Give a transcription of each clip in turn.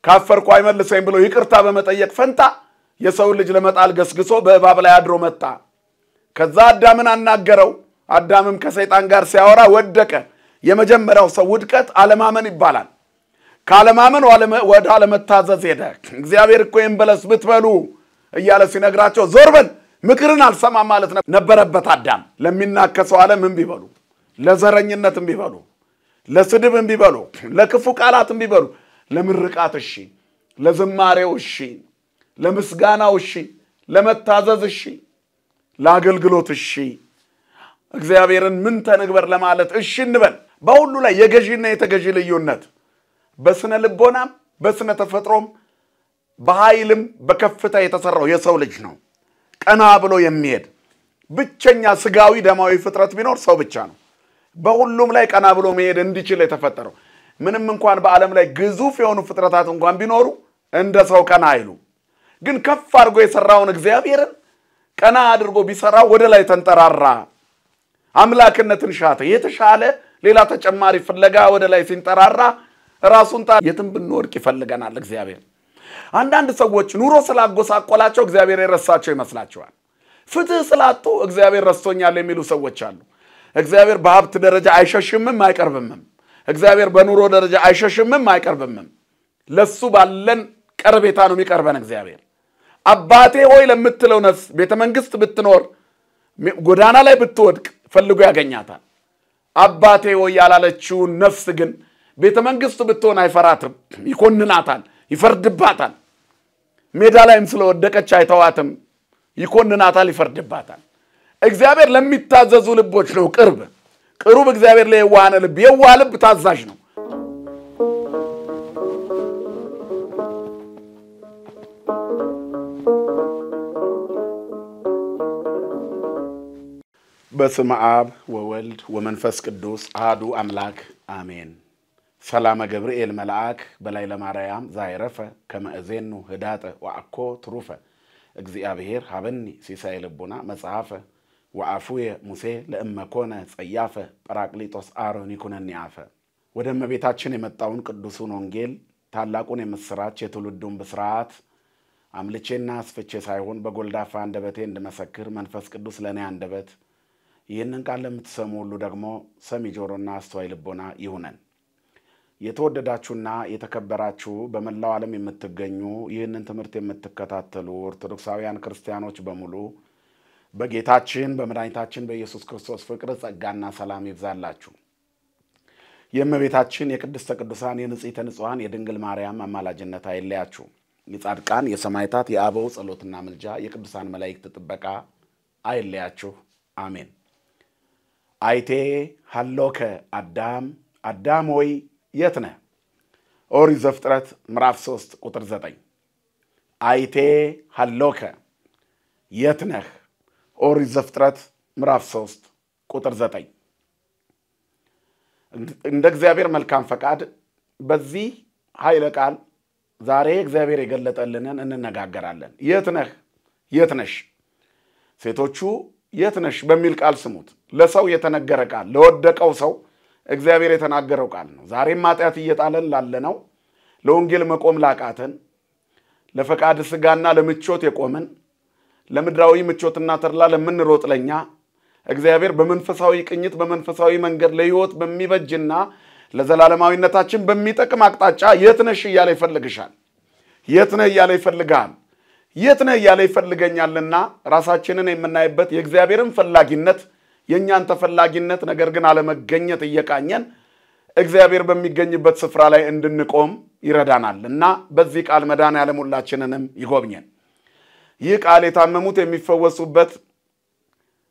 ካፈርኩ አይመልሰኝ ብሎ ይቅርታ በመጠየቅ ፈንታ የሰው ልጅ ለመጣል ገስግሶ በእባብ ላይ አድሮ መጣ ከዛ አዳምን አናገረው አዳምም ከሰይጣን ጋር ሲያወራ ወደቀ የመጀመሪያው ሰው ውድቀት አለማመን ይባላል ካለማመን ወደ አለመታዘዝ ሄደ እግዚአብሔር እኮ ይንበለስ ብትበሉ እያለ ሲነግራቸው ዞር በል ምክርን አልሰማም ማለት ነበረበት አዳም ለሚናከሰው ዓለም እንቢበሉ ለዘረኝነት እንቢበሉ ለስድብ እንቢበሉ ለክፉ ቃላት እንቢበሉ ለምርቃት እሺ ለዝማሬው እሺ ለምስጋናው እሺ ለመታዘዝ እሺ ለአገልግሎት እሺ እግዚአብሔርን ምን ተነግበር ለማለት እሺ እንበል በሁሉ ላይ የገዢና የተገዢ ልዩነት በስነ ልቦናም በስነ ተፈጥሮም በኃይልም በከፍታ የተሰራው የሰው ልጅ ነው ቀና ብሎ የሚሄድ ብቸኛ ስጋዊ ደማዊ ፍጥረት ቢኖር ሰው ብቻ ነው በሁሉም ላይ ቀና ብሎ መሄድ እንዲችል የተፈጠረው ምንም እንኳን በዓለም ላይ ግዙፍ የሆኑ ፍጥረታት እንኳን ቢኖሩ እንደ ሰው ቀና አይሉ ግን ከፍ አድርጎ የሰራውን እግዚአብሔርን ቀና አድርጎ ቢሰራው ወደ ላይ ተንጠራራ አምላክነትን ሻተ የተሻለ ሌላ ተጨማሪ ፍለጋ ወደ ላይ ሲንጠራራ ራሱን የትም ብንወድቅ ይፈልገናል እግዚአብሔር አንዳንድ ሰዎች ኑሮ ስላጎሳቆላቸው እግዚአብሔር የረሳቸው ይመስላቸዋል ፍትህ ስላጡ እግዚአብሔር ረስቶኛል የሚሉ ሰዎች አሉ እግዚአብሔር በሀብት ደረጃ አይሸሽምም አይቀርብምም እግዚአብሔር በኑሮ ደረጃ አይሸሽምም አይቀርብምም ለሱ ባለን ቀርቤታ ነው የሚቀርበን እግዚአብሔር አባቴ ሆይ ለምትለው ነፍስ ቤተ መንግስት ብትኖር ጎዳና ላይ ብትወድቅ ፈልጎ ያገኛታል አባቴ ሆይ ያላለችው ነፍስ ግን ቤተ መንግስት ብትሆን አይፈራትም ይኮንናታል ይፈርድባታል ሜዳ ላይም ስለወደቀች አይተዋትም ይኮንናታል ይፈርድባታል እግዚአብሔር ለሚታዘዙ ልቦች ነው ቅርብ እግዚአብሔር ለየዋሃነ ልብ የዋህ ልብ ታዛዥ ነው በስመ አብ ወወልድ ወመንፈስ ቅዱስ አሐዱ አምላክ አሜን ሰላም ገብርኤል መልአክ በላይ ለማርያም ዛይረፈ ከመእዜኑ ህዳጠ ወአኮ ትሩፈ እግዚአብሔር ሀበኒ ሲሳይ ልቡና መጽሐፈ ወአፉየ ሙሴ ለእመኮነ ጸያፈ ጰራቅሊጦስ አሮን ይኩነኒ አፈ ወደ እመቤታችን የመጣውን ቅዱሱን ወንጌል ታላቁን የምስራች የትውልዱን ብስራት አምልቼና አስፍቼ ሳይሆን በጎልዳፋ አንደበቴ እንድመሰክር መንፈስ ቅዱስ ለኔ አንደበት ይህንን ቃል ለምትሰሙ ሁሉ ደግሞ ሰሚ ጆሮና አስተዋይ ልቦና ይሁነን የተወደዳችሁና የተከበራችሁ በመላው ዓለም የምትገኙ ይህንን ትምህርት የምትከታተሉ ኦርቶዶክሳውያን ክርስቲያኖች በሙሉ በጌታችን በመድኃኒታችን በኢየሱስ ክርስቶስ ፍቅር ጸጋና ሰላም ይብዛላችሁ የእመቤታችን የቅድስተ ቅዱሳን የንጽሕተ ንጹሐን የድንግል ማርያም አማላጅነት አይለያችሁ የጻድቃን የሰማዕታት የአበው ጸሎትና ምልጃ የቅዱሳን መላእክት ጥበቃ አይለያችሁ አሜን አይቴ ሀሎከ አዳም ሆይ የት ነህ ኦሪት ዘፍጥረት ምዕራፍ 3 ቁጥር 9 አይቴ ሀሎከ የት ነህ ኦሪት ዘፍጥረት ምዕራፍ 3 ቁጥር 9 እንደ እግዚአብሔር መልካም ፈቃድ በዚህ ኃይለ ቃል ዛሬ እግዚአብሔር የገለጠልንን እንነጋገራለን የት ነሽ ሴቶቹ የት ነሽ በሚል ቃል ስሙት ለሰው የተነገረ ቃል ለወደቀው ሰው እግዚአብሔር የተናገረው ቃል ነው ዛሬም ማጥያት እየጣለን ላለነው ለወንጌል መቆም ላቃተን ለፈቃድ ስጋና ለምቾት የቆመን ለምድራዊ ምቾትና ተርላ ለምንሮጥ ለኛ እግዚአብሔር በመንፈሳዊ ቅኝት በመንፈሳዊ መንገድ ለህይወት በሚበጅና ለዘላለማዊነታችን በሚጠቅም አቅጣጫ የት ነሽ እያለ ይፈልግሻል የት ነህ እያለ ይፈልጋል የት ነህ እያለ ይፈልገኛልና ራሳችንን የምናይበት የእግዚአብሔርን ፈላጊነት የኛን ተፈላጊነት ነገር ግን አለመገኘት እየቃኘን እግዚአብሔር በሚገኝበት ስፍራ ላይ እንድንቆም ይረዳናልና በዚህ ቃል መዳን ያለ ሁላችንንም ይጎብኘን ይህ ቃል የታመሙት የሚፈወሱበት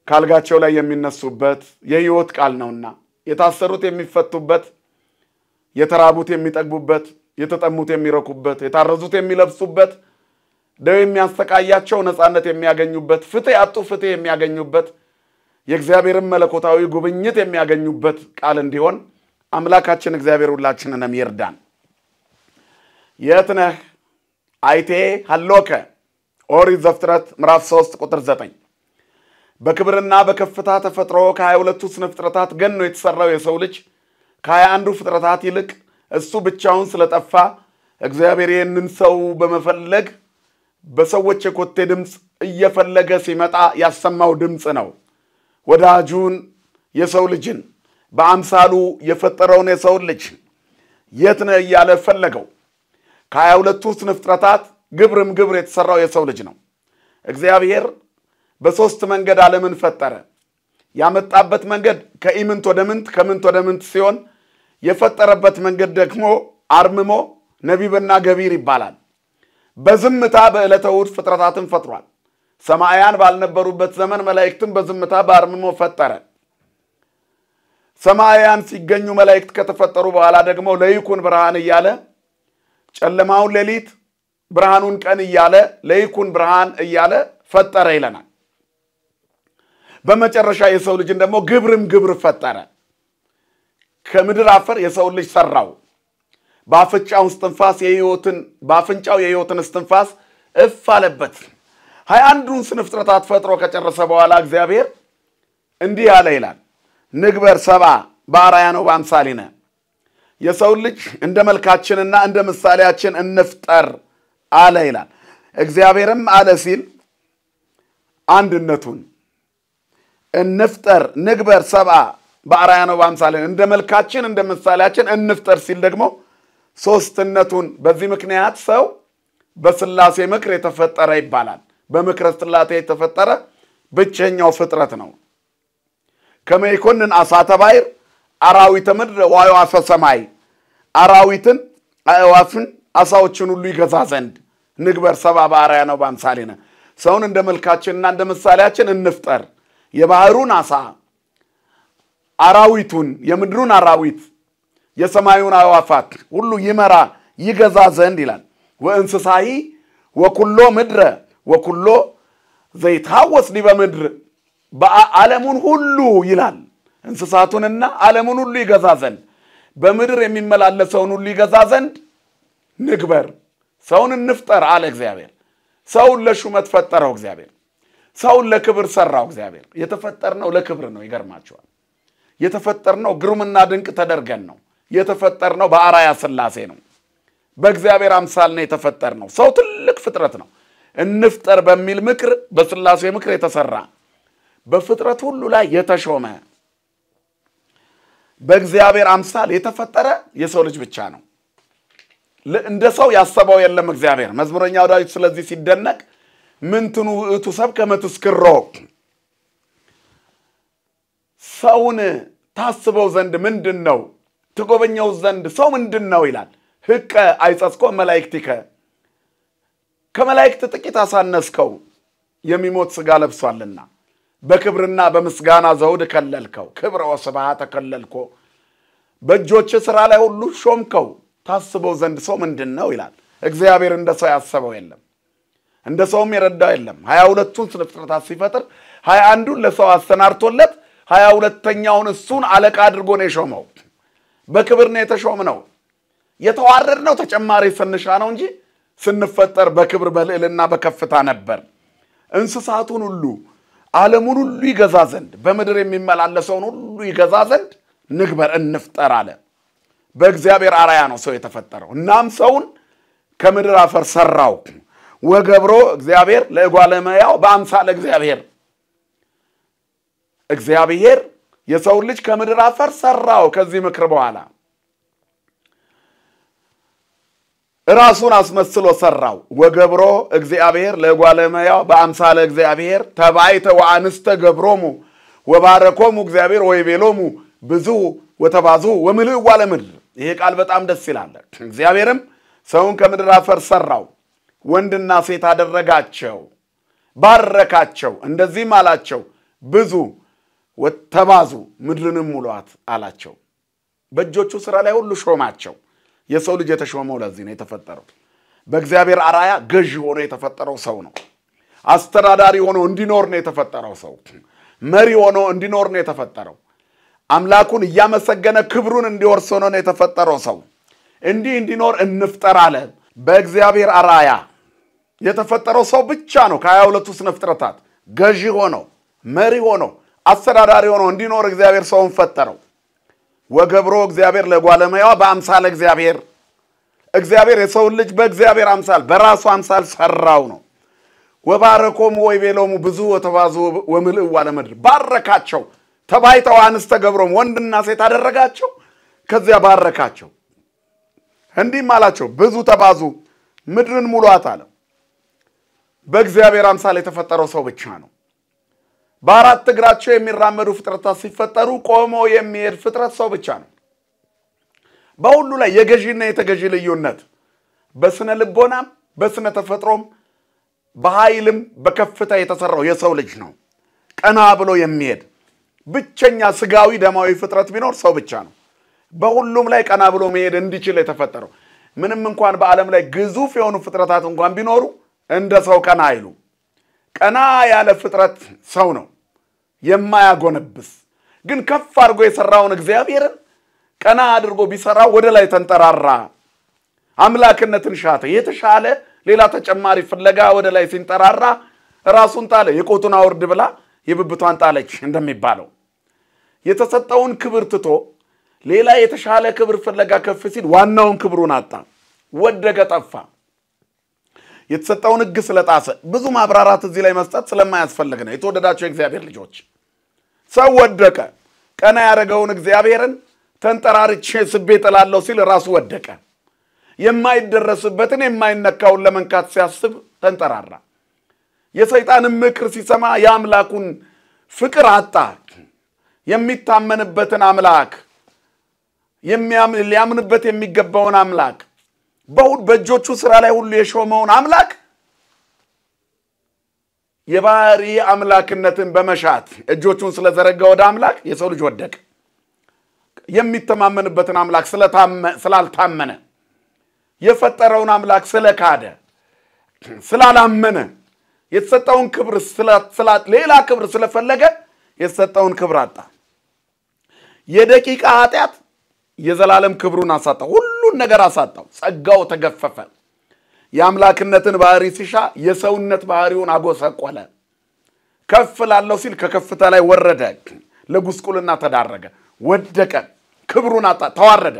ካልጋቸው ላይ የሚነሱበት የህይወት ቃል ነውና የታሰሩት የሚፈቱበት የተራቡት የሚጠግቡበት የተጠሙት የሚረኩበት የታረዙት የሚለብሱበት ደዌ የሚያስተቃያቸው ነፃነት የሚያገኙበት ፍትህ ያጡ ፍትህ የሚያገኙበት የእግዚአብሔርን መለኮታዊ ጉብኝት የሚያገኙበት ቃል እንዲሆን አምላካችን እግዚአብሔር ሁላችንንም ይርዳን የት ነህ አይቴ ሀሎከ ኦሪት ዘፍጥረት ምዕራፍ 3 ቁጥር 9 በክብርና በከፍታ ተፈጥሮ ከ22ቱ ስነ ፍጥረታት ገኖ የተሰራው የሰው ልጅ ከ21ዱ ፍጥረታት ይልቅ እሱ ብቻውን ስለጠፋ እግዚአብሔር ይህንን ሰው በመፈለግ በሰዎች የኮቴ ድምፅ እየፈለገ ሲመጣ ያሰማው ድምፅ ነው። ወዳጁን የሰው ልጅን በአምሳሉ የፈጠረውን የሰው ልጅ የት ነህ እያለ ፈለገው። ከ22ቱ ስነ ፍጥረታት ግብርም ግብር የተሰራው የሰው ልጅ ነው። እግዚአብሔር በሶስት መንገድ ዓለምን ፈጠረ። ያመጣበት መንገድ ከኢምንት ወደ ምንት ከምንት ወደ ምንት ሲሆን የፈጠረበት መንገድ ደግሞ አርምሞ ነቢብና ገቢር ይባላል። በዝምታ በዕለተ እሑድ ፍጥረታትን ፈጥሯል። ሰማያን ባልነበሩበት ዘመን መላእክትን በዝምታ በአርምሞ ፈጠረ። ሰማያን ሲገኙ መላእክት ከተፈጠሩ በኋላ ደግሞ ለይኩን ብርሃን እያለ ጨለማውን ሌሊት ብርሃኑን ቀን እያለ ለይኩን ብርሃን እያለ ፈጠረ ይለናል። በመጨረሻ የሰው ልጅን ደግሞ ግብርም ግብር ፈጠረ። ከምድር አፈር የሰው ልጅ ሰራው። በአፍንጫው የሕይወትን እስትንፋስ እፍ አለበት። 21ዱን ስነ ፍጥረታት ፈጥሮ ከጨረሰ በኋላ እግዚአብሔር እንዲህ አለ ይላል፣ ንግበር ሰብአ በአርአያነ ወበአምሳሊነ፣ የሰው ልጅ እንደ መልካችንና እንደ ምሳሌያችን እንፍጠር አለ ይላል። እግዚአብሔርም አለ ሲል አንድነቱን እንፍጠር፣ ንግበር ሰብአ በአርአያነ ወበአምሳሊነ፣ እንደ መልካችን እንደ ምሳሌያችን እንፍጠር ሲል ደግሞ ሶስትነቱን በዚህ ምክንያት ሰው በስላሴ ምክር የተፈጠረ ይባላል። በምክረ ስላሴ የተፈጠረ ብቸኛው ፍጥረት ነው። ከመይኮንን አሳተ ባሕር አራዊተ ምድር ወአዕዋፈ ሰማይ፣ አራዊትን አዕዋፍን አሳዎችን ሁሉ ይገዛ ዘንድ ንግበር ሰብአ በአርአያነ ወበአምሳሊነ፣ ሰውን እንደ መልካችንና እንደ ምሳሌያችን እንፍጠር። የባህሩን አሳ አራዊቱን የምድሩን አራዊት የሰማዩን አዕዋፋት ሁሉ ይመራ ይገዛ ዘንድ ይላል። ወእንስሳሂ ወኩሎ ምድረ ወኩሎ ዘይታወስ ዲበ ምድር፣ በዓለሙን ሁሉ ይላል እንስሳቱንና ዓለሙን ሁሉ ይገዛ ዘንድ በምድር የሚመላለሰውን ሁሉ ይገዛ ዘንድ ንግበር ሰውን እንፍጠር አለ እግዚአብሔር። ሰውን ለሹመት ፈጠረው እግዚአብሔር። ሰውን ለክብር ሰራው እግዚአብሔር። የተፈጠርነው ለክብር ነው። ይገርማቸዋል። የተፈጠርነው ግሩምና ድንቅ ተደርገን ነው። የተፈጠርነው በአርአያ ሥላሴ ነው። በእግዚአብሔር አምሳል ነው የተፈጠርነው። ሰው ትልቅ ፍጥረት ነው። እንፍጠር በሚል ምክር በሥላሴ ምክር የተሰራ በፍጥረት ሁሉ ላይ የተሾመ በእግዚአብሔር አምሳል የተፈጠረ የሰው ልጅ ብቻ ነው። እንደ ሰው ያሰበው የለም እግዚአብሔር። መዝሙረኛው ዳዊት ስለዚህ ሲደነቅ ምንትኑ ውእቱ ሰብእ ከመ ትስክሮ፣ ሰውን ታስበው ዘንድ ምንድን ነው? ትጎበኘው ዘንድ ሰው ምንድን ነው ይላል። ህቀ አይጸጽኮ መላእክቲከ፣ ከመላእክት ጥቂት አሳነስከው፣ የሚሞት ሥጋ ለብሷልና በክብርና በምስጋና ዘውድ ከለልከው፣ ክብረ ወስብሐት ተከለልኮ፣ በእጆች ሥራ ላይ ሁሉ ሾምከው፣ ታስበው ዘንድ ሰው ምንድን ነው ይላል። እግዚአብሔር እንደ ሰው ያሰበው የለም፣ እንደ ሰውም የረዳው የለም። 22ቱን ስነ ፍጥረታት ሲፈጥር 21ዱን ለሰው አሰናርቶለት 22ኛውን እሱን አለቃ አድርጎ ነው የሾመው። በክብር ነው የተሾምነው። የተዋረድነው ተጨማሪ ስንሻ ነው እንጂ ስንፈጠር በክብር በልዕልና በከፍታ ነበር። እንስሳቱን ሁሉ ዓለሙን ሁሉ ይገዛ ዘንድ በምድር የሚመላለሰውን ሁሉ ይገዛ ዘንድ ንግበር እንፍጠር አለ። በእግዚአብሔር አርአያ ነው ሰው የተፈጠረው። እናም ሰውን ከምድር አፈር ሰራው። ወገብሮ እግዚአብሔር ለእጓለ እመሕያው በአምሳለ እግዚአብሔር፣ እግዚአብሔር የሰው ልጅ ከምድር አፈር ሰራው። ከዚህ ምክር በኋላ ራሱን አስመስሎ ሰራው። ወገብሮ እግዚአብሔር ለእጓለ እመሕያው በአምሳለ እግዚአብሔር ተባይተ ወአንስተ ገብሮሙ ወባረኮሙ እግዚአብሔር ወይቤሎሙ ብዙ ወተባዙ ወምልኡ ለምድር። ይሄ ቃል በጣም ደስ ይላል። እግዚአብሔርም ሰውን ከምድር አፈር ሰራው፣ ወንድና ሴት አደረጋቸው፣ ባረካቸው፣ እንደዚህም አላቸው ብዙ ወተባዙ ምድርንም ሙሏት አላቸው። በእጆቹ ሥራ ላይ ሁሉ ሾማቸው። የሰው ልጅ የተሾመው ለዚህ ነው የተፈጠረው። በእግዚአብሔር አርአያ ገዢ ሆኖ የተፈጠረው ሰው ነው። አስተዳዳሪ ሆኖ እንዲኖር ነው የተፈጠረው ሰው። መሪ ሆኖ እንዲኖር ነው የተፈጠረው። አምላኩን እያመሰገነ ክብሩን እንዲወርስ ሆኖ ነው የተፈጠረው ሰው። እንዲህ እንዲኖር እንፍጠር አለ። በእግዚአብሔር አርአያ የተፈጠረው ሰው ብቻ ነው። ከ22ቱ ስነ ፍጥረታት ገዢ ሆኖ መሪ ሆኖ አስተዳዳሪ ሆኖ እንዲኖር እግዚአብሔር ሰውን ፈጠረው። ወገብሮ እግዚአብሔር ለእጓለ እመሕያው በአምሳለ እግዚአብሔር፣ እግዚአብሔር የሰው ልጅ በእግዚአብሔር አምሳል በራሱ አምሳል ሰራው ነው። ወባረኮሙ ወይቤሎሙ ብዙ ወተባዙ ወምልኡ ለምድር ባረካቸው ተባይተው አንስተ ገብሮም ወንድና ሴት አደረጋቸው ከዚያ ባረካቸው እንዲህም አላቸው ብዙ ተባዙ ምድርን ሙሉአት አለ። በእግዚአብሔር አምሳል የተፈጠረው ሰው ብቻ ነው። በአራት እግራቸው የሚራመዱ ፍጥረታት ሲፈጠሩ ቆሞ የሚሄድ ፍጥረት ሰው ብቻ ነው። በሁሉ ላይ የገዢና የተገዢ ልዩነት በስነ ልቦናም በስነ ተፈጥሮም በኃይልም በከፍታ የተሰራው የሰው ልጅ ነው። ቀና ብሎ የሚሄድ ብቸኛ ስጋዊ ደማዊ ፍጥረት ቢኖር ሰው ብቻ ነው። በሁሉም ላይ ቀና ብሎ መሄድ እንዲችል የተፈጠረው ምንም እንኳን በዓለም ላይ ግዙፍ የሆኑ ፍጥረታት እንኳን ቢኖሩ እንደ ሰው ቀና አይሉ። ቀና ያለ ፍጥረት ሰው ነው የማያጎነብስ። ግን ከፍ አድርጎ የሰራውን እግዚአብሔርን ቀና አድርጎ ቢሰራው ወደ ላይ ተንጠራራ። አምላክነትን ሻተ። የተሻለ ሌላ ተጨማሪ ፍለጋ ወደ ላይ ሲንጠራራ ራሱን ጣለ። የቆጡን አውርድ ብላ የብብቷን ጣለች እንደሚባለው የተሰጠውን ክብር ትቶ ሌላ የተሻለ ክብር ፍለጋ ከፍ ሲል ዋናውን ክብሩን አጣ፣ ወደቀ፣ ጠፋ። የተሰጠውን ሕግ ስለጣሰ ብዙ ማብራራት እዚህ ላይ መስጠት ስለማያስፈልግ ነው። የተወደዳቸው የእግዚአብሔር ልጆች ሰው ወደቀ። ቀና ያደረገውን እግዚአብሔርን ተንጠራርቼ ስቤ ጥላለሁ ሲል ራሱ ወደቀ። የማይደረስበትን የማይነካውን ለመንካት ሲያስብ ተንጠራራ። የሰይጣን ምክር ሲሰማ የአምላኩን ፍቅር አጣ። የሚታመንበትን አምላክ ሊያምንበት የሚገባውን አምላክ በእጆቹ ስራ ላይ ሁሉ የሾመውን አምላክ የባህሪ አምላክነትን በመሻት እጆቹን ስለዘረጋ ወደ አምላክ የሰው ልጅ ወደቀ። የሚተማመንበትን አምላክ ስላልታመነ የፈጠረውን አምላክ ስለካደ ስላላመነ የተሰጠውን ክብር ሌላ ክብር ስለፈለገ የተሰጠውን ክብር አጣ። የደቂቃ ኃጢአት የዘላለም ክብሩን አሳጣው። ሁሉን ነገር አሳጣው። ጸጋው ተገፈፈ። የአምላክነትን ባህሪ ሲሻ የሰውነት ባህሪውን አጎሰቆለ። ከፍ ላለው ሲል ከከፍታ ላይ ወረደ። ለጉስቁልና ተዳረገ፣ ወደቀ፣ ክብሩን አጣ፣ ተዋረደ።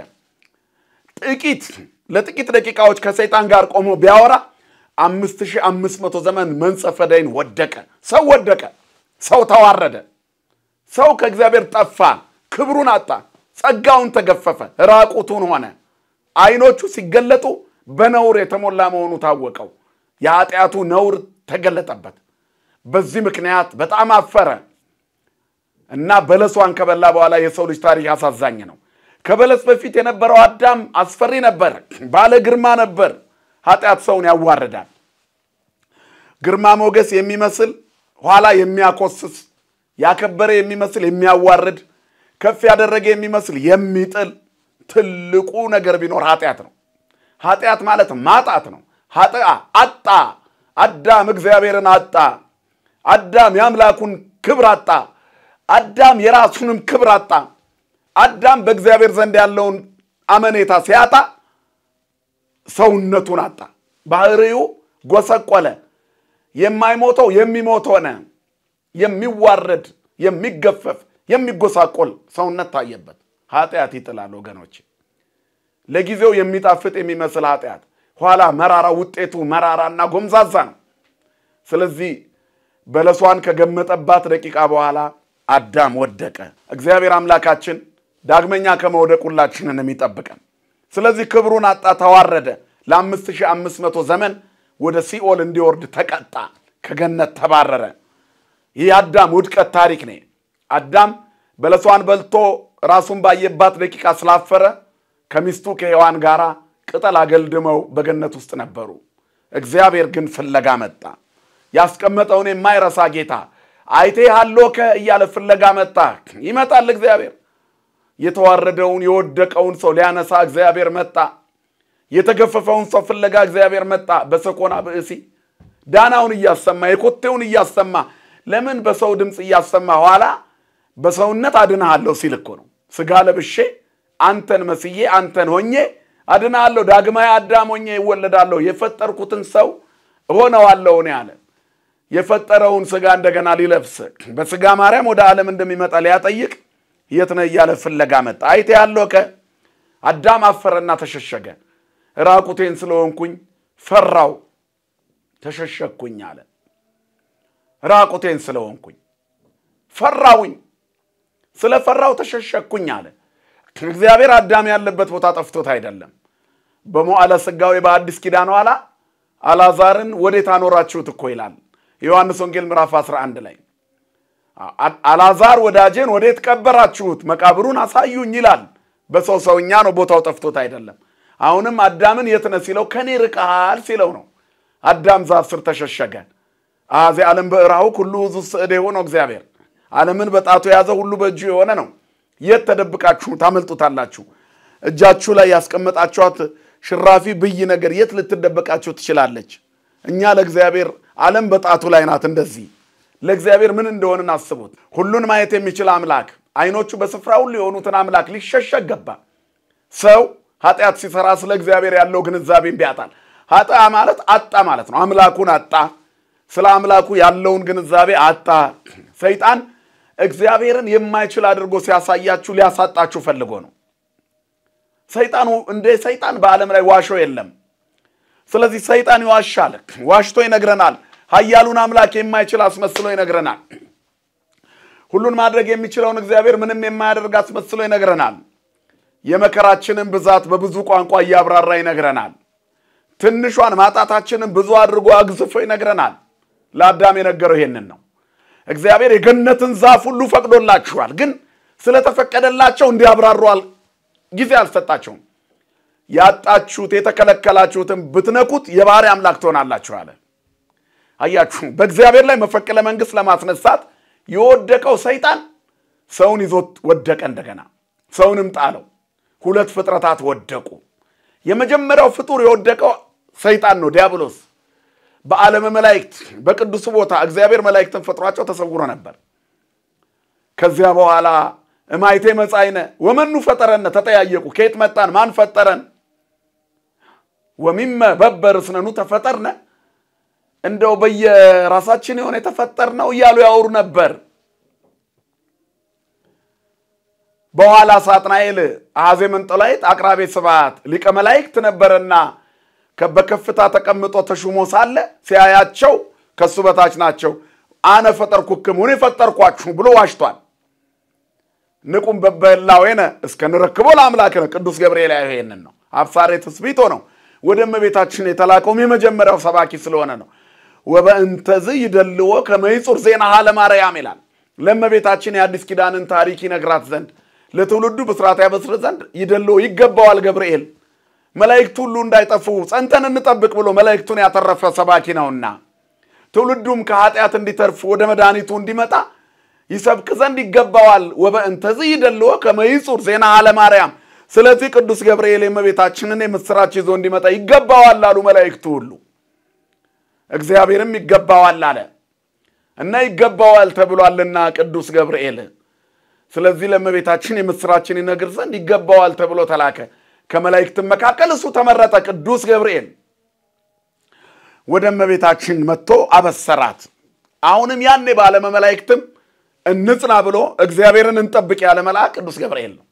ለጥቂት ደቂቃዎች ከሰይጣን ጋር ቆሞ ቢያወራ 5500 ዘመን መንጸፈ ደይን ወደቀ። ሰው ወደቀ። ሰው ተዋረደ። ሰው ከእግዚአብሔር ጠፋ፣ ክብሩን አጣ፣ ጸጋውን ተገፈፈ፣ ራቁቱን ሆነ። አይኖቹ ሲገለጡ በነውር የተሞላ መሆኑ ታወቀው። የኃጢአቱ ነውር ተገለጠበት። በዚህ ምክንያት በጣም አፈረ እና በለሷን ከበላ በኋላ የሰው ልጅ ታሪክ አሳዛኝ ነው። ከበለስ በፊት የነበረው አዳም አስፈሪ ነበር፣ ባለ ግርማ ነበር። ኃጢአት ሰውን ያዋርዳል። ግርማ ሞገስ የሚመስል ኋላ የሚያኮስስ፣ ያከበረ የሚመስል የሚያዋርድ፣ ከፍ ያደረገ የሚመስል የሚጥል ትልቁ ነገር ቢኖር ኃጢአት ነው። ኃጢአት ማለት ማጣት ነው። አጣ። አዳም እግዚአብሔርን አጣ። አዳም የአምላኩን ክብር አጣ። አዳም የራሱንም ክብር አጣ። አዳም በእግዚአብሔር ዘንድ ያለውን አመኔታ ሲያጣ ሰውነቱን አጣ። ባህሪው ጎሰቆለ። የማይሞተው የሚሞት ሆነ። የሚዋረድ፣ የሚገፈፍ፣ የሚጎሳቆል ሰውነት ታየበት። ኃጢአት ይጥላል ወገኖች። ለጊዜው የሚጣፍጥ የሚመስል ኃጢአት ኋላ መራራ ውጤቱ መራራና ጎምዛዛ ነው። ስለዚህ በለሷን ከገመጠባት ደቂቃ በኋላ አዳም ወደቀ። እግዚአብሔር አምላካችን ዳግመኛ ከመውደቅ ሁላችንን የሚጠብቀን። ስለዚህ ክብሩን አጣ፣ ተዋረደ። ለ5500 ዘመን ወደ ሲኦል እንዲወርድ ተቀጣ፣ ከገነት ተባረረ። ይህ አዳም ውድቀት ታሪክ ነው። አዳም በለሷን በልቶ ራሱን ባየባት ደቂቃ ስላፈረ ከሚስቱ ከሔዋን ጋራ ቅጠል አገልድመው በገነት ውስጥ ነበሩ። እግዚአብሔር ግን ፍለጋ መጣ። ያስቀመጠውን የማይረሳ ጌታ አይቴ ሃሎከ እያለ ፍለጋ መጣ። ይመጣል እግዚአብሔር። የተዋረደውን የወደቀውን ሰው ሊያነሳ እግዚአብሔር መጣ። የተገፈፈውን ሰው ፍለጋ እግዚአብሔር መጣ። በሰኮና ብእሲ ዳናውን እያሰማ የኮቴውን እያሰማ ለምን በሰው ድምጽ እያሰማ ኋላ በሰውነት አድናለሁ ሲል እኮ ነው። ስጋ ለብሼ አንተን መስዬ አንተን ሆኜ አድናለሁ፣ ዳግማይ አዳም ሆኜ ይወለዳለሁ፣ የፈጠርኩትን ሰው ሆነዋለሁ ነው ያለ። የፈጠረውን ስጋ እንደገና ሊለብስ በስጋ ማርያም ወደ ዓለም እንደሚመጣ ሊያጠይቅ የት ነው እያለ ፍለጋ መጣ። አይቴ ሃሎከ አዳም አፈረና ተሸሸገ። ራቁቴን ስለሆንኩኝ ፈራው ተሸሸኩኝ አለ ራቁቴን ስለሆንኩኝ ፈራውኝ ስለፈራው ተሸሸኩኝ አለ እግዚአብሔር አዳም ያለበት ቦታ ጠፍቶት አይደለም በመዋዕለ ሥጋዌ በአዲስ ኪዳን ኋላ አልዓዛርን ወዴት አኖራችሁት እኮ ይላል ዮሐንስ ወንጌል ምዕራፍ 11 ላይ አልዓዛር ወዳጄን ወዴት ቀበራችሁት መቃብሩን አሳዩኝ ይላል በሰው ሰውኛ ነው ቦታው ጠፍቶት አይደለም አሁንም አዳምን የት ነህ ሲለው ከኔ ርቀሃል ሲለው ነው አዳም ዛፍ ስር ተሸሸገ አዚ ዓለም በእራሁ ሁሉ ዘሰደ ሆኖ እግዚአብሔር ዓለምን በጣቱ ያዘ ሁሉ በእጁ የሆነ ነው የት ተደብቃችሁ ታመልጡታላችሁ እጃችሁ ላይ ያስቀመጣችኋት ሽራፊ ብይ ነገር የት ልትደበቃችሁ ትችላለች እኛ ለእግዚአብሔር ዓለም በጣቱ ላይ ናት እንደዚህ ለእግዚአብሔር ምን እንደሆነን አስቡት ሁሉን ማየት የሚችል አምላክ አይኖቹ በስፍራው ሁሉ የሆኑትን አምላክ ሊሸሸግ ገባ ሰው ኃጢአት ሲሰራ ስለ እግዚአብሔር ያለው ግንዛቤ ቢያጣል ኃጢአ ማለት አጣ ማለት ነው አምላኩን አጣ ስለ አምላኩ ያለውን ግንዛቤ አጣ ሰይጣን እግዚአብሔርን የማይችል አድርጎ ሲያሳያችሁ ሊያሳጣችሁ ፈልጎ ነው ሰይጣኑ እንደ ሰይጣን በዓለም ላይ ዋሾ የለም ስለዚህ ሰይጣን ይዋሻል ዋሽቶ ይነግረናል ኃያሉን አምላክ የማይችል አስመስሎ ይነግረናል ሁሉን ማድረግ የሚችለውን እግዚአብሔር ምንም የማያደርግ አስመስሎ ይነግረናል የመከራችንን ብዛት በብዙ ቋንቋ ያብራራ ይነግረናል ትንሿን ማጣታችንን ብዙ አድርጎ አግዝፎ ይነግረናል ለአዳም የነገረው ይሄንን ነው እግዚአብሔር የገነትን ዛፍ ሁሉ ፈቅዶላችኋል ግን ስለተፈቀደላቸው እንዲያብራሩዋል ጊዜ አልሰጣቸውም ያጣችሁት የተከለከላችሁትን ብትነኩት የባህሪ አምላክ ትሆናላችሁ አለ አያችሁ በእግዚአብሔር ላይ መፈቀለ መንግስት ለማስነሳት የወደቀው ሰይጣን ሰውን ይዞት ወደቀ እንደገና ሰውንም ጣለው ሁለት ፍጥረታት ወደቁ የመጀመሪያው ፍጡር የወደቀው ሰይጣን ነው ዲያብሎስ በዓለም መላእክት በቅዱስ ቦታ እግዚአብሔር መላእክትን ፈጥሯቸው ተሰውሮ ነበር ከዚያ በኋላ እማይቴ መጻይነ ወመኑ ፈጠረነ ተጠያየቁ ከየት መጣን ማን ፈጠረን ወሚመ በበርስነኑ ተፈጠርነ እንደው በየራሳችን የሆነ ተፈጠርነው ይያሉ ያወሩ ነበር በኋላ ሳጥናኤል አዜ መንጠላይት አቅራቤ ስብሐት ሊቀ መላእክት ነበርና ከበከፍታ ተቀምጦ ተሹሞ ሳለ ሲያያቸው ከሱ በታች ናቸው አነ ፈጠርኩክም ወኔ ፈጠርኳችሁ ብሎ ዋሽቷል ንቁም በበላውነ እስከ ንረክቦ ለአምላክነ ቅዱስ ገብርኤል ያየነን ነው አፍሳሬ ተስቢቶ ነው ወደ እመቤታችን የተላከው የመጀመሪያው ሰባኪ ስለሆነ ነው ወበእንተዝ ይደልዎ ከመይጹር ዜና ለማርያም ይላል ለእመቤታችን የአዲስ ኪዳንን ታሪክ ይነግራት ዘንድ ለትውልዱ በስርዓት ያበስር ዘንድ ይደልዎ ይገባዋል ገብርኤል መላእክቱ ሁሉ እንዳይጠፉ ጸንተን እንጠብቅ ብሎ መላእክቱን ያተረፈ ሰባኪ ነውና ትውልዱም ከኃጢአት እንዲተርፍ ወደ መድኃኒቱ እንዲመጣ ይሰብክ ዘንድ ይገባዋል ወበእንተዝ ይደልዎ ከመይጹር ዜና ለማርያም ስለዚህ ቅዱስ ገብርኤል የእመቤታችንን የምስራች ይዞ እንዲመጣ ይገባዋል አሉ መላእክቱ ሁሉ እግዚአብሔርም ይገባዋል አለ እና ይገባዋል ተብሏልና ቅዱስ ገብርኤል ስለዚህ ለእመቤታችን የምስራችን ይነግር ዘንድ ይገባዋል ተብሎ ተላከ ከመላእክት መካከል እሱ ተመረጠ ቅዱስ ገብርኤል ወደ እመቤታችን መጥቶ አበሰራት አሁንም ያኔ ባለ መላእክትም እንጽና ብሎ እግዚአብሔርን እንጠብቅ ያለ መልአክ ቅዱስ ገብርኤል ነው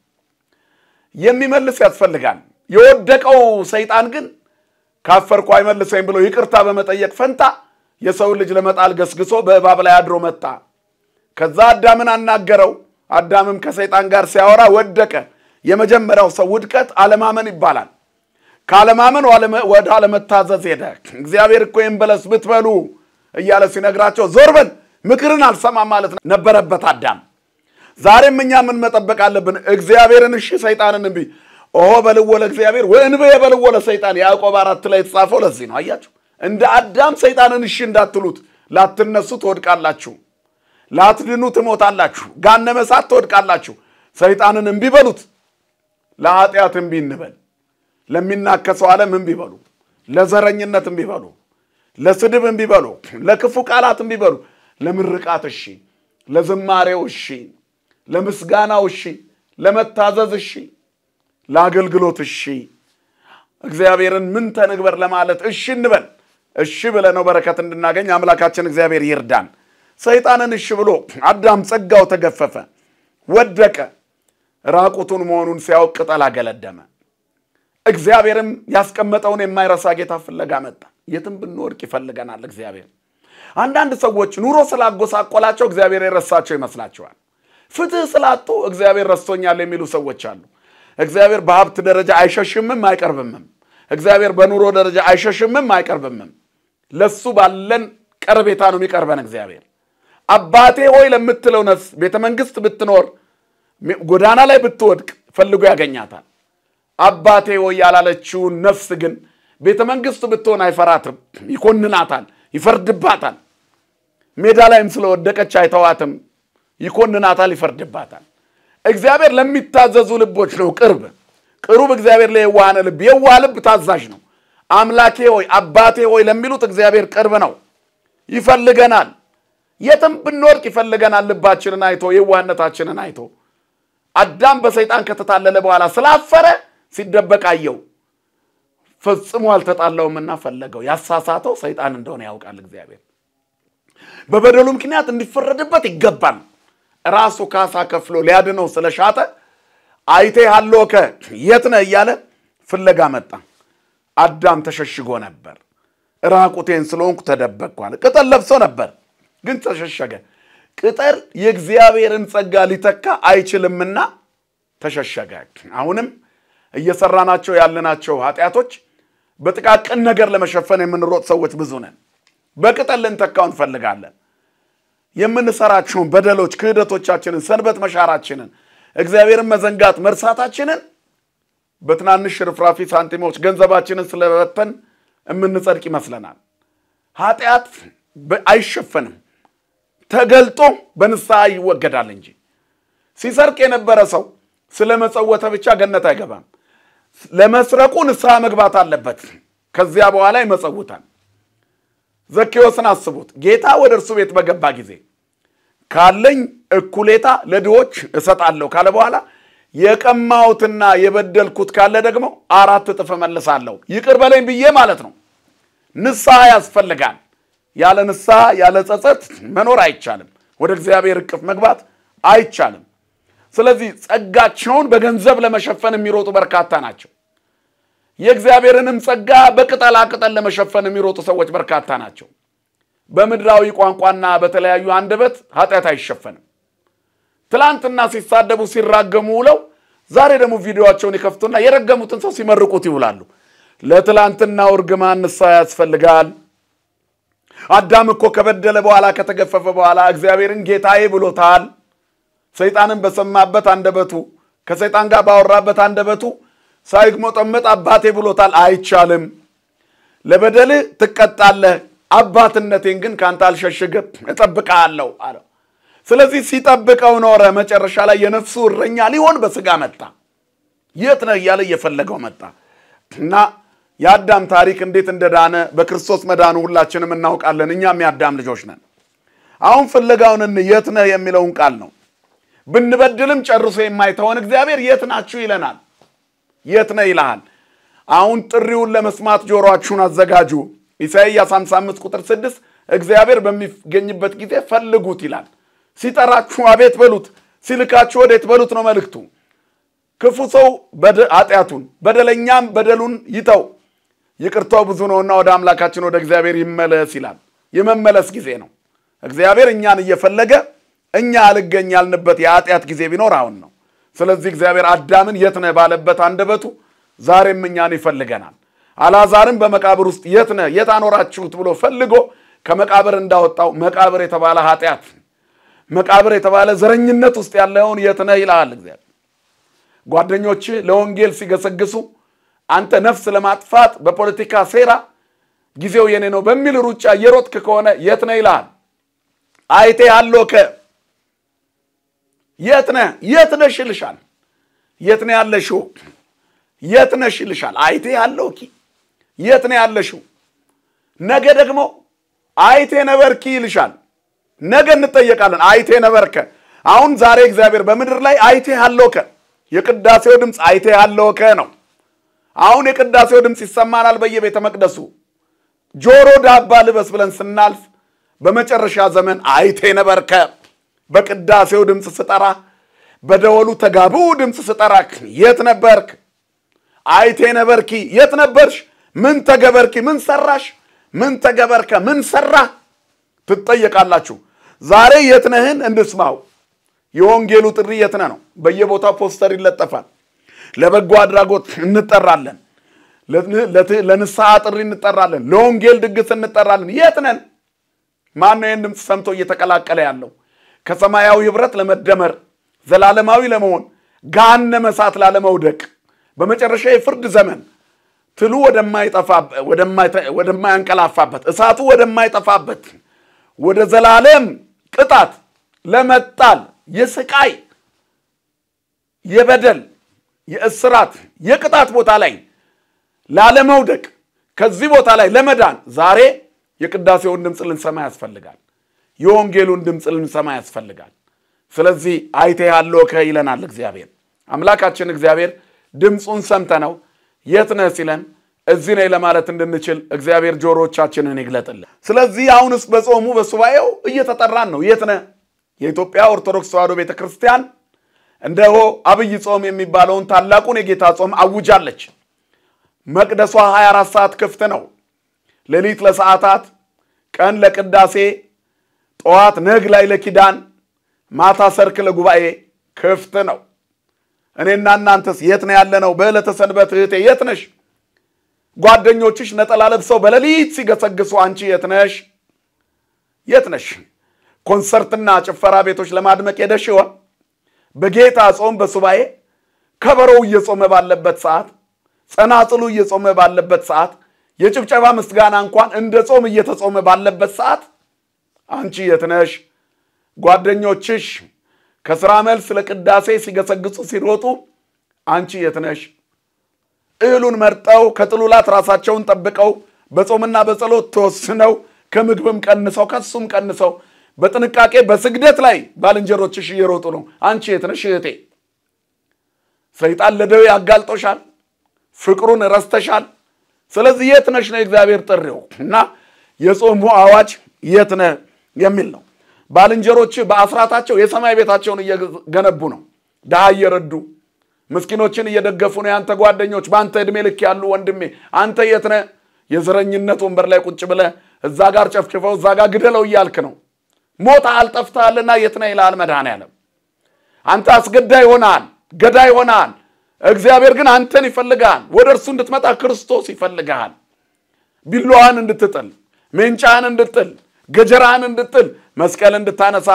የሚመልስ ያስፈልጋል የወደቀው ሰይጣን ግን ካፈርኩ አይመልሰኝ ብሎ ይቅርታ በመጠየቅ ፈንታ የሰው ልጅ ለመጣል ገስግሶ በእባብ ላይ አድሮ መጣ ከዛ አዳምን አናገረው አዳምም ከሰይጣን ጋር ሲያወራ ወደቀ የመጀመሪያው ሰው ውድቀት አለማመን ይባላል ካለማመን ወደ አለመታዘዝ ሄደ እግዚአብሔር እኮ እንበለስ ብትበሉ እያለ ሲነግራቸው ዞርበን ምክርን አልሰማም ማለት ነበረበት አዳም ዛሬም እኛ ምን መጠበቅ አለብን እግዚአብሔርን እሺ ሰይጣንን እንቢ ኦ በልወለ እግዚአብሔር ወእንበ የበልወለ ሰይጣን ያዕቆብ 4 ላይ ተጻፈው ለዚህ ነው አያችሁ እንደ አዳም ሰይጣንን እሺ እንዳትሉት ላትነሱ ትወድቃላችሁ ላትድኑ ትሞታላችሁ ጋነመ ሳት ትወድቃላችሁ ሰይጣንን እንቢ በሉት ለኃጢአት እንቢ እንበል ለሚናከሰው ዓለም እንቢ በሉ ለዘረኝነት እንቢ በሉ ለስድብ እንቢ በሉ ለክፉ ቃላት እንቢ በሉ ለምርቃት እሺ ለዝማሬው እሺ ለምስጋናው እሺ ለመታዘዝ እሺ ለአገልግሎት እሺ እግዚአብሔርን ምን ተንግበር ለማለት እሺ እንበል እሺ ብለነው በረከት እንድናገኝ አምላካችን እግዚአብሔር ይርዳን ሰይጣንን እሺ ብሎ አዳም ጸጋው ተገፈፈ ወደቀ ራቁቱን መሆኑን ሲያውቅ ቅጠል አገለደመ እግዚአብሔርም ያስቀመጠውን የማይረሳ ጌታ ፍለጋ መጣ። የትም ብንወድቅ ይፈልገናል እግዚአብሔር። አንዳንድ ሰዎች ኑሮ ስላጎሳቆላቸው እግዚአብሔር የረሳቸው ይመስላቸዋል። ፍትህ ስላጡ እግዚአብሔር ረስቶኛል የሚሉ ሰዎች አሉ። እግዚአብሔር በሀብት ደረጃ አይሸሽምም አይቀርብምም። እግዚአብሔር በኑሮ ደረጃ አይሸሽምም አይቀርብምም። ለሱ ባለን ቀርቤታ ነው የሚቀርበን እግዚአብሔር። አባቴ ሆይ ለምትለው ነፍስ ቤተ መንግስት ብትኖር ጎዳና ላይ ብትወድቅ ፈልጎ ያገኛታል። አባቴ ሆይ ያላለችው ነፍስ ግን ቤተ መንግስት ብትሆን አይፈራትም፣ ይኮንናታል፣ ይፈርድባታል። ሜዳ ላይም ስለወደቀች አይተዋትም፣ ይኮንናታል፣ ይፈርድባታል። እግዚአብሔር ለሚታዘዙ ልቦች ነው ቅሩብ እግዚአብሔር ለየዋሃን ልብ፣ የዋህ ልብ ታዛዥ ነው። አምላኬ ሆይ አባቴ ሆይ ለሚሉት እግዚአብሔር ቅርብ ነው፣ ይፈልገናል። የትም ብንወድቅ ይፈልገናል። ልባችንን አይቶ የዋህነታችንን አይቶ አዳም በሰይጣን ከተታለለ በኋላ ስላፈረ ሲደበቅ አየው። ፈጽሞ አልተጣላውምና ፈለገው። ያሳሳተው ሰይጣን እንደሆነ ያውቃል እግዚአብሔር። በበደሉ ምክንያት እንዲፈረድበት ይገባል። ራሱ ካሳ ከፍሎ ሊያድነው ስለሻተ አይቴ ሃሎከ የት ነህ እያለ ፍለጋ መጣ። አዳም ተሸሽጎ ነበር። ራቁቴን ስለሆንኩ ተደበቅኩ አለ። ቅጠል ለብሶ ነበር ግን ተሸሸገ። ቅጠል የእግዚአብሔርን ጸጋ ሊተካ አይችልምና ተሸሸገ። አሁንም እየሰራናቸው ያለናቸው ኃጢያቶች በጥቃቅን ነገር ለመሸፈን የምንሮጥ ሰዎች ብዙ ነን። በቅጠል ልንተካው እንፈልጋለን። የምንሰራቸውን በደሎች፣ ክህደቶቻችንን፣ ሰንበት መሻራችንን፣ እግዚአብሔርን መዘንጋት መርሳታችንን በትናንሽ ርፍራፊ ሳንቲሞች ገንዘባችንን ስለበተን የምንጸድቅ ይመስለናል። ኃጢያት አይሸፈንም፣ ተገልጦ በንስሐ ይወገዳል እንጂ። ሲሰርቅ የነበረ ሰው ስለመጸወተ ብቻ ገነት አይገባም። ለመስረቁ ንስሐ መግባት አለበት። ከዚያ በኋላ ይመጸውታል። ዘኬዎስን አስቡት። ጌታ ወደ እርሱ ቤት በገባ ጊዜ ካለኝ እኩሌታ ለድሆች እሰጣለሁ ካለ በኋላ የቀማውትና የበደልኩት ካለ ደግሞ 4 እጥፍ መልሳለሁ ይቅር በለኝ ብዬ ማለት ነው። ንስሐ ያስፈልጋል። ያለ ንስሐ ያለ ጸጸት መኖር አይቻልም። ወደ እግዚአብሔር እቅፍ መግባት አይቻልም። ስለዚህ ጸጋቸውን በገንዘብ ለመሸፈን የሚሮጡ በርካታ ናቸው። የእግዚአብሔርንም ጸጋ በቅጠላ ቅጠል ለመሸፈን የሚሮጡ ሰዎች በርካታ ናቸው። በምድራዊ ቋንቋና በተለያዩ አንደበት ኃጢአት አይሸፈንም። ትላንትና ሲሳደቡ ሲራገሙ ውለው ዛሬ ደግሞ ቪዲዮአቸውን ይከፍቱና የረገሙትን ሰው ሲመርቁት ይውላሉ። ለትላንትናው እርግማን ንስሐ ያስፈልጋል። አዳም እኮ ከበደለ በኋላ ከተገፈፈ በኋላ እግዚአብሔርን ጌታዬ ብሎታል። ሰይጣንን በሰማበት አንደበቱ ከሰይጣን ጋር ባወራበት አንደበቱ ሳይግሞጠመጥ አባቴ ብሎታል። አይቻልም። ለበደል ትቀጣለህ፣ አባትነቴን ግን ካንተ አልሸሽግም፣ እጠብቅሃለሁ አለው። ስለዚህ ሲጠብቀው ኖረ። መጨረሻ ላይ የነፍሱ እረኛ ሊሆን በስጋ መጣ። የት ነህ እያለ እየፈለገው መጣ እና የአዳም ታሪክ እንዴት እንደዳነ በክርስቶስ መዳኑ ሁላችንም እናውቃለን። እኛም የአዳም ልጆች ነን። አሁን ፍለጋውን የት ነህ የሚለውን ቃል ነው። ብንበድልም ጨርሶ የማይተወን እግዚአብሔር የት ናችሁ ይለናል። የት ነህ ይልሃል። አሁን ጥሪውን ለመስማት ጆሮአችሁን አዘጋጁ። ኢሳይያስ 55 ቁጥር 6 እግዚአብሔር በሚገኝበት ጊዜ ፈልጉት ይላል። ሲጠራችሁ አቤት በሉት፣ ሲልካችሁ ወዴት በሉት ነው መልእክቱ። ክፉ ሰው ኃጢአቱን በደለኛም በደሉን ይተው፣ ይቅርታው ብዙ ነውና ወደ አምላካችን ወደ እግዚአብሔር ይመለስ ይላል። የመመለስ ጊዜ ነው። እግዚአብሔር እኛን እየፈለገ እኛ አልገኝ ያልንበት የኃጢአት ጊዜ ቢኖር አሁን ነው። ስለዚህ እግዚአብሔር አዳምን የት ነህ ባለበት አንደበቱ ዛሬም እኛን ይፈልገናል። አልዓዛርን በመቃብር ውስጥ የት ነህ የት አኖራችሁት ብሎ ፈልጎ ከመቃብር እንዳወጣው መቃብር የተባለ ኃጢአት፣ መቃብር የተባለ ዘረኝነት ውስጥ ያለውን የት ነህ ይላል እግዚአብሔር። ጓደኞች ለወንጌል ሲገሰግሱ አንተ ነፍስ ለማጥፋት በፖለቲካ ሴራ ጊዜው የኔ ነው በሚል ሩጫ የሮጥክ ከሆነ የት ነህ ይላል። አይቴ ሃሎከ የት ነህ ይልሻል። የት ነህ ያለሽው? የት ነሽ ይልሻል። አይቴ ሃሎኪ የት ነህ ያለሽው? ነገ ደግሞ አይቴ ነበርኪ ይልሻል። ነገ እንጠየቃለን። አይቴ ነበርከ። አሁን ዛሬ እግዚአብሔር በምድር ላይ አይቴ ሃሎከ የቅዳሴው ድምጽ አይቴ ሃሎከ ነው። አሁን የቅዳሴው ድምጽ ይሰማናል በየቤተ መቅደሱ። ጆሮ ዳባ ልበስ ብለን ስናልፍ በመጨረሻ ዘመን አይቴ ነበርከ በቅዳሴው ድምጽ ስጠራ፣ በደወሉ ተጋቡ ድምጽ ስጠራክ የት ነበርክ? አይቴ ነበርኪ የት ነበርሽ ምን ተገበርኪ ምን ሰራሽ ምን ተገበርከ ምን ሰራ ትጠየቃላችሁ ዛሬ የት ነህን እንድስማው የወንጌሉ ጥሪ የት ነው በየቦታው ፖስተር ይለጠፋል ለበጎ አድራጎት እንጠራለን ለንስሐ ጥሪ እንጠራለን ለወንጌል ድግስ እንጠራለን የት ነን ማን ነው እንድም ሰምቶ እየተቀላቀለ ያለው ከሰማያዊ ህብረት ለመደመር ዘላለማዊ ለመሆን ገሃነመ እሳት ላለመውደቅ በመጨረሻ የፍርድ ዘመን ትሉ ወደማያንቀላፋበት እሳቱ ወደማይጠፋበት ወደ ዘላለም ቅጣት ለመጣል የስቃይ የበደል የእስራት የቅጣት ቦታ ላይ ላለመውደቅ ከዚህ ቦታ ላይ ለመዳን ዛሬ የቅዳሴውን ድምጽ ልንሰማ ያስፈልጋል የወንጌሉን ድምጽ ልንሰማ ያስፈልጋል ስለዚህ አይቴ ያለው ከይለናል እግዚአብሔር አምላካችን እግዚአብሔር ድምጹን ሰምተናው የት ነህ ሲለን እዚህ ነኝ ለማለት እንድንችል እግዚአብሔር ጆሮቻችንን ይግለጥልን ስለዚህ አሁንስ በጾሙ በሱባኤው እየተጠራን ነው የት ነህ የኢትዮጵያ ኦርቶዶክስ ተዋሕዶ ቤተክርስቲያን እንደሆ አብይ ጾም የሚባለውን ታላቁን የጌታ ጾም አውጃለች መቅደሷ 24 ሰዓት ክፍት ነው ሌሊት ለሰዓታት ቀን ለቅዳሴ ጠዋት ነግ ላይ ለኪዳን ማታ ሰርክ ለጉባኤ ክፍት ነው እኔና እናንተስ የት ነው ያለነው በዕለተ ሰንበት እህቴ የት ነሽ ጓደኞችሽ ነጠላ ለብሰው በሌሊት ሲገሰግሱ አንቺ የት ነሽ ኮንሰርትና ጭፈራ ቤቶች ለማድመቅ ሄደሽ ይሆን በጌታ ጾም በሱባኤ ከበሮው እየጾመ ባለበት ሰዓት ጸናጽሉ እየጾመ ባለበት ሰዓት የጭብጨባ ምስጋና እንኳን እንደ ጾም እየተጾመ ባለበት ሰዓት አንቺ የት ነሽ ጓደኞችሽ ከሥራ መልስ ለቅዳሴ ሲገሰግሱ ሲሮጡ አንቺ የት ነሽ እህሉን መርጠው ከጥሉላት ራሳቸውን ጠብቀው በጾምና በጸሎት ተወስነው ከምግብም ቀንሰው ከሱም ቀንሰው በጥንቃቄ በስግደት ላይ ባልንጀሮችሽ እየሮጡ ነው አንቺ የት ነሽ እህቴ ሰይጣን ለደዌ ያጋልጦሻል ፍቅሩን ረስተሻል ስለዚህ የት ነሽ ነው እግዚአብሔር ጥሪው እና የጾሙ አዋጅ የት ነህ የሚል ነው ባልንጀሮች በአስራታቸው የሰማይ ቤታቸውን እየገነቡ ነው ዳሃ እየረዱ ምስኪኖችን እየደገፉ ነው ያንተ ጓደኞች ባንተ እድሜ ልክ ያሉ ወንድሜ አንተ የት ነህ የዘረኝነት ወንበር ላይ ቁጭ ብለ እዛ ጋር ጨፍጭፈው እዛ ጋር ግደለው ይያልክ ነው ሞታ አልጠፍታልና የት ነህ ይላል መድኃኔዓለም አንተ አስገዳይ ሆናል ገዳይ ሆናል እግዚአብሔር ግን አንተን ይፈልጋል ወደርሱ እንድትመጣ ክርስቶስ ይፈልጋል ቢሏን እንድትጥል መንጫን እንድትጥል ገጀራን እንድትጥል መስቀል እንድታነሳ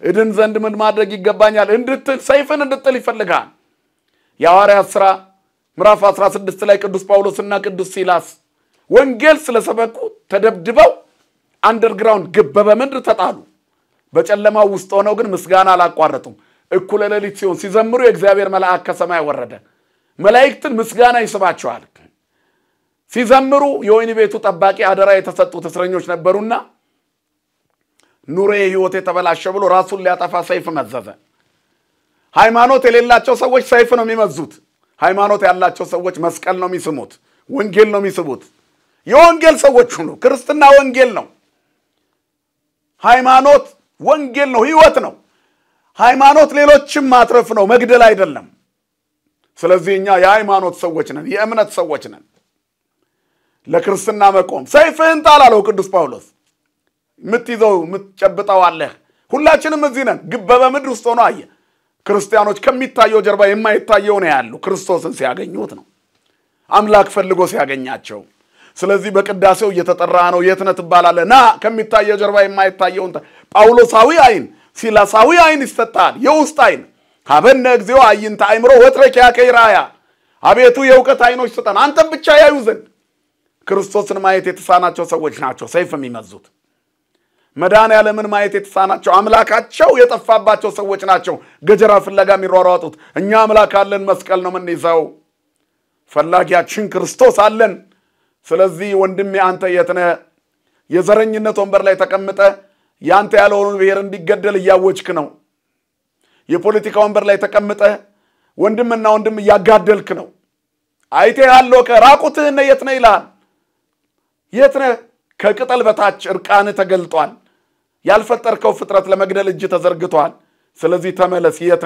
እድን ዘንድ ምን ማድረግ ይገባኛል እንድትል ሰይፍን እንድትጥል ይፈልጋል የሐዋርያት ሥራ ምዕራፍ 16 ላይ ቅዱስ ጳውሎስና ቅዱስ ሲላስ ወንጌል ስለሰበኩ ተደብድበው አንደርግራውንድ ግበበ ምድር ተጣሉ በጨለማው ውስጥ ሆነው ግን ምስጋና አላቋረጡም እኩለ ሌሊት ሲሆን ሲዘምሩ የእግዚአብሔር መልአክ ከሰማይ ወረደ መላእክትን ምስጋና ይስባቸዋል ሲዘምሩ የወይኒ ቤቱ ጠባቂ አደራ የተሰጡት እስረኞች ነበሩና ኑሬ ህይወት የተበላሸ ብሎ ራሱን ሊያጠፋ ሰይፍ መዘዘ ሃይማኖት የሌላቸው ሰዎች ሰይፍ ነው የሚመዙት ሃይማኖት ያላቸው ሰዎች መስቀል ነው የሚስሙት ወንጌል ነው የሚስቡት የወንጌል ሰዎች ሁሉ ክርስትና ወንጌል ነው ሃይማኖት ወንጌል ነው ህይወት ነው ሃይማኖት ሌሎችም ማትረፍ ነው መግደል አይደለም ስለዚህኛ የሃይማኖት ሰዎች ነን የእምነት ሰዎች ነን ለክርስትና መቆም ሰይፍህን ጣላለው ቅዱስ ጳውሎስ ምትይዘው ምትጨብጣው አለ ሁላችንም እዚህ ነን ግበበ ምድር ውስጥ ሆኖ አየ ክርስቲያኖች ከሚታየው ጀርባ የማይታየው ነው ያሉ ክርስቶስን ሲያገኙት ነው አምላክ ፈልጎ ሲያገኛቸው ስለዚህ በቅዳሴው እየተጠራ ነው የትነት ባላለ ና ከሚታየው ጀርባ የማይታየው ጳውሎሳዊ አይን ሲላሳዊ አይን ይሰጣል የውስጥ አይን ሀበነ እግዚኦ አይንተ አይምሮ ወትረኪያ ከይራያ አቤቱ የውቀት አይኖች ስጠን አንተም ብቻ ያዩ ዘንድ ክርስቶስን ማየት የተሳናቸው ሰዎች ናቸው ሰይፍ የሚመዙት መድኃኔዓለምን ማየት የተሳናቸው አምላካቸው የጠፋባቸው ሰዎች ናቸው ገጀራ ፍለጋ የሚሯሯጡት እኛ አምላክ አለን መስቀል ነው የምንይዘው ፈላጊያችን ክርስቶስ አለን ስለዚህ ወንድሜ አንተ የት ነህ የዘረኝነት ወንበር ላይ ተቀምጠ ያንተ ያለውን ብሔር እንዲገደል ያወጅክ ነው የፖለቲካ ወንበር ላይ ተቀምጠ ወንድምና ወንድም ያጋደልክ ነው አይቴ ያለው ከራቁትህ የት ነህ ይላል የት ነህ ከቅጠል በታች እርቃን ተገልጧል ያልፈጠርከው ፍጥረት ለመግደል እጅ ተዘርግቷል ስለዚህ ተመለስ የት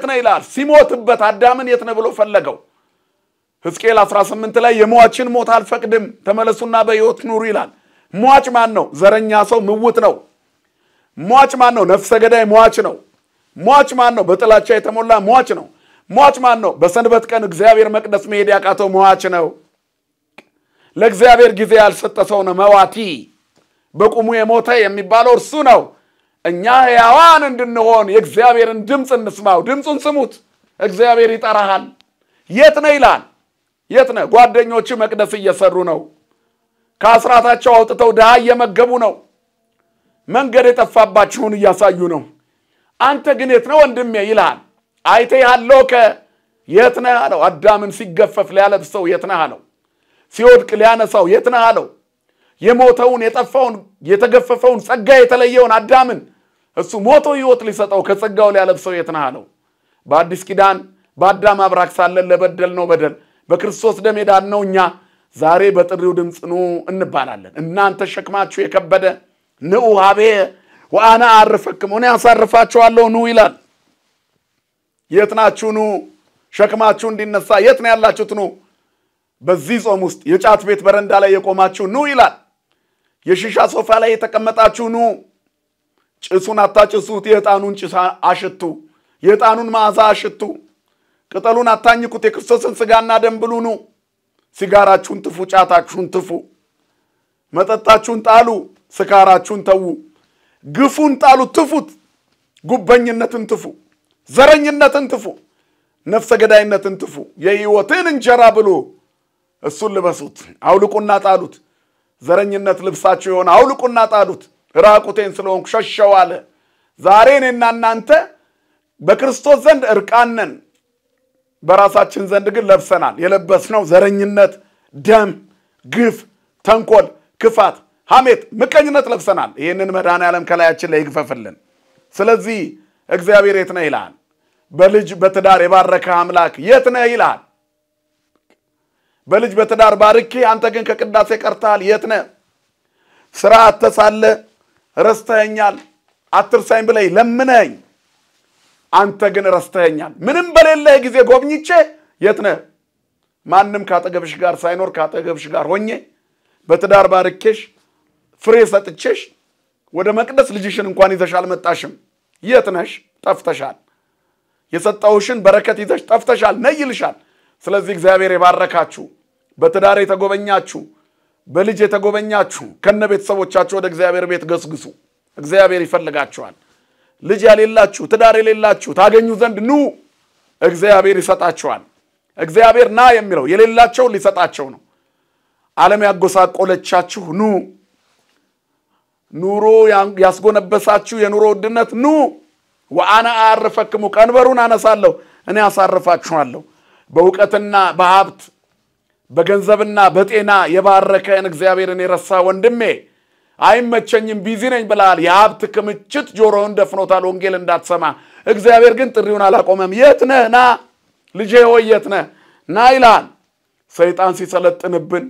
ነህ ይላል ሲሞትበት አዳምን የት ነህ ብሎ ፈለገው ሕዝቅኤል 18 ላይ የሟችን ሞት አልፈቅድም ተመለሱና በሕይወት ኑሩ ይላል። ሟች ማን ነው? ዘረኛ ሰው ምውት ነው። ሟች ማን ነው? ነፍሰ ገዳይ ሟች ነው። ሟች ማን ነው? በጥላቻ የተሞላ ሟች ነው። ሟች ማን ነው? በሰንበት ቀን እግዚአብሔር መቅደስ መሄድ ያቃተው ሟች ነው። ለእግዚአብሔር ጊዜ ያልሰጠ ሰው ነው መዋቲ። በቁሙ የሞተ የሚባለው እርሱ ነው። እኛ ሕያዋን እንድንሆን የእግዚአብሔርን ድምፅ እንስማው። ድምፁን ስሙት። እግዚአብሔር ይጠራሃል። የት ነህ ይላል። የት ነህ? ጓደኞች መቅደስ እየሰሩ ነው። ከአስራታቸው አውጥተው ድሃ እየመገቡ ነው። መንገድ የጠፋባቸውን እያሳዩ ነው። አንተ ግን የት ነህ ወንድሜ ይላል። አይተሃለሁ የት ነህ አለው። አዳምን ሲገፈፍ ሊያለብሰው የት ነህ አለው። ሲወድቅ ሊያነሳው የት ነህ አለው። የሞተውን የጠፋውን የተገፈፈውን ጸጋ የተለየውን አዳምን እሱ ሞቶ ሕይወት ሊሰጠው ከጸጋው ሊያለብሰው የት ነህ አለው። በአዲስ ኪዳን በአዳም አብራክ ሳለን ለበደልነው በደል በክርስቶስ ደም የዳንነው እኛ ዛሬ በጥሪው ድምፅ ኑ እንባላለን። እናንተ ሸክማችሁ የከበደ ንዑ ሀቤ ወአና አርፈክሙ እኔ አሳርፋችኋለሁ ኑ ይላል። የት ናችሁ? ኑ ሸክማችሁ እንዲነሳ። የት ነው ያላችሁት? ኑ በዚህ ጾም ውስጥ የጫት ቤት በረንዳ ላይ የቆማችሁ ኑ ይላል። የሺሻ ሶፋ ላይ የተቀመጣችሁ ኑ። ጭሱን አታጭሱት፣ የዕጣኑን ጭስ አሽቱ፣ የዕጣኑን መዓዛ አሽቱ። ቅጠሉን አታኝኩት፣ የክርስቶስን ሥጋና ደም ብሉ ኑ። ሲጋራችሁን ትፉ፣ ጫታችሁን ትፉ፣ መጠጣችሁን ጣሉ፣ ስካራችሁን ተዉ። ግፉን ጣሉ፣ ትፉት። ጉበኝነትን ትፉ፣ ዘረኝነትን ትፉ፣ ነፍሰ ገዳይነትን ትፉ። የሕይወትን እንጀራ ብሉ፣ እሱን ልበሱት። አውልቁና ጣሉት። ዘረኝነት ልብሳችሁ የሆነ አውልቁና ጣሉት። ራቁቴን ስለሆንኩ ሸሸው አለ። ዛሬ እኔና እናንተ በክርስቶስ ዘንድ እርቃነን፣ በራሳችን ዘንድ ግን ለብሰናል። የለበስነው ዘረኝነት፣ ደም፣ ግፍ፣ ተንኮል፣ ክፋት፣ ሐሜት፣ ምቀኝነት ለብሰናል። ይህንን መድኃኔዓለም ከላያችን ላይ ይግፈፍልን። ስለዚህ እግዚአብሔር የት ነህ ይላል። በልጅ በትዳር የባረከ አምላክ የት ነህ ይላል። በልጅ በትዳር ባርኬ አንተ ግን ከቅዳሴ ቀርተሃል። የት ነህ? ስራ አተሳለ ረስተኸኛል። አትርሳኝ ብለህ ለምነኝ፣ አንተ ግን ረስተኸኛል። ምንም በሌለህ ጊዜ ጎብኝቼ የት ነህ? ማንም ካጠገብሽ ጋር ሳይኖር ካጠገብሽ ጋር ሆኜ በትዳር ባርኬሽ ፍሬ ሰጥቼሽ ወደ መቅደስ ልጅሽን እንኳን ይዘሽ አልመጣሽም። የት ነሽ? ጠፍተሻል። የሰጠውሽን በረከት ይዘሽ ጠፍተሻል። ነይ ይልሻል። ስለዚህ እግዚአብሔር የባረካችሁ በትዳር የተጎበኛችሁ በልጅ የተጎበኛችሁ ከነ ቤተሰቦቻችሁ ወደ እግዚአብሔር ቤት ገስግሱ። እግዚአብሔር ይፈልጋችኋል። ልጅ ያሌላችሁ ትዳር የሌላችሁ ታገኙ ዘንድ ኑ። እግዚአብሔር ይሰጣችኋል። እግዚአብሔር ና የሚለው የሌላቸው ሊሰጣቸው ነው። ዓለም ያጎሳቆለቻችሁ ኑ። ኑሮ ያስጎነበሳችሁ የኑሮ ውድነት ኑ። ወአና አርፈክሙ ቀንበሩን አነሳለሁ እኔ አሳርፋችኋለሁ። በእውቀትና በሀብት በገንዘብና በጤና የባረከን እግዚአብሔርን የረሳ ወንድሜ አይመቸኝም ቢዚ ነኝ ብላል። የሀብት ክምችት ጆሮህን ደፍኖታል ወንጌል እንዳትሰማ። እግዚአብሔር ግን ጥሪውን አላቆመም። የት ነህ? ና ልጄ ሆይ የት ነህ? ና ይላል። ሰይጣን ሲሰለጥንብን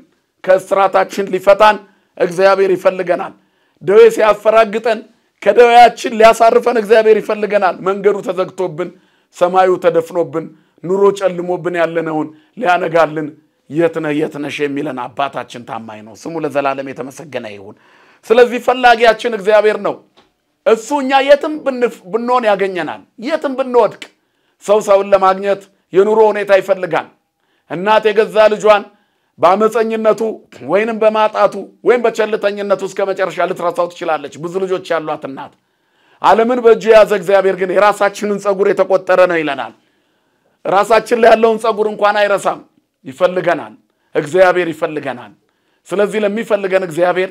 ከእስራታችን ሊፈታን እግዚአብሔር ይፈልገናል። ደዌ ሲያፈራግጠን ከደዌያችን ሊያሳርፈን እግዚአብሔር ይፈልገናል። መንገዱ ተዘግቶብን ሰማዩ ተደፍኖብን ኑሮ ጨልሞብን ያለነውን ሊያነጋልን የት ነህ የት ነሽ የሚለን አባታችን ታማኝ ነው። ስሙ ለዘላለም የተመሰገነ ይሁን። ስለዚህ ፈላጊያችን እግዚአብሔር ነው። እሱ እኛ የትም ብንሆን ያገኘናል። የትም ብንወድቅ ሰውን ለማግኘት የኑሮ ሁኔታ ይፈልጋል። እናት የገዛ ልጇን በአመፀኝነቱ ወይንም በማጣቱ ወይም በቸልተኝነቱ እስከ መጨረሻ ልትረሳው ትችላለች። ብዙ ልጆች ያሏት እናት ዓለምን በእጁ የያዘ እግዚአብሔር ግን የራሳችንን ጸጉር የተቆጠረ ነው ይለናል። ራሳችን ላይ ያለውን ጸጉር እንኳን አይረሳም። ይፈልገናል። እግዚአብሔር ይፈልገናል። ስለዚህ ለሚፈልገን እግዚአብሔር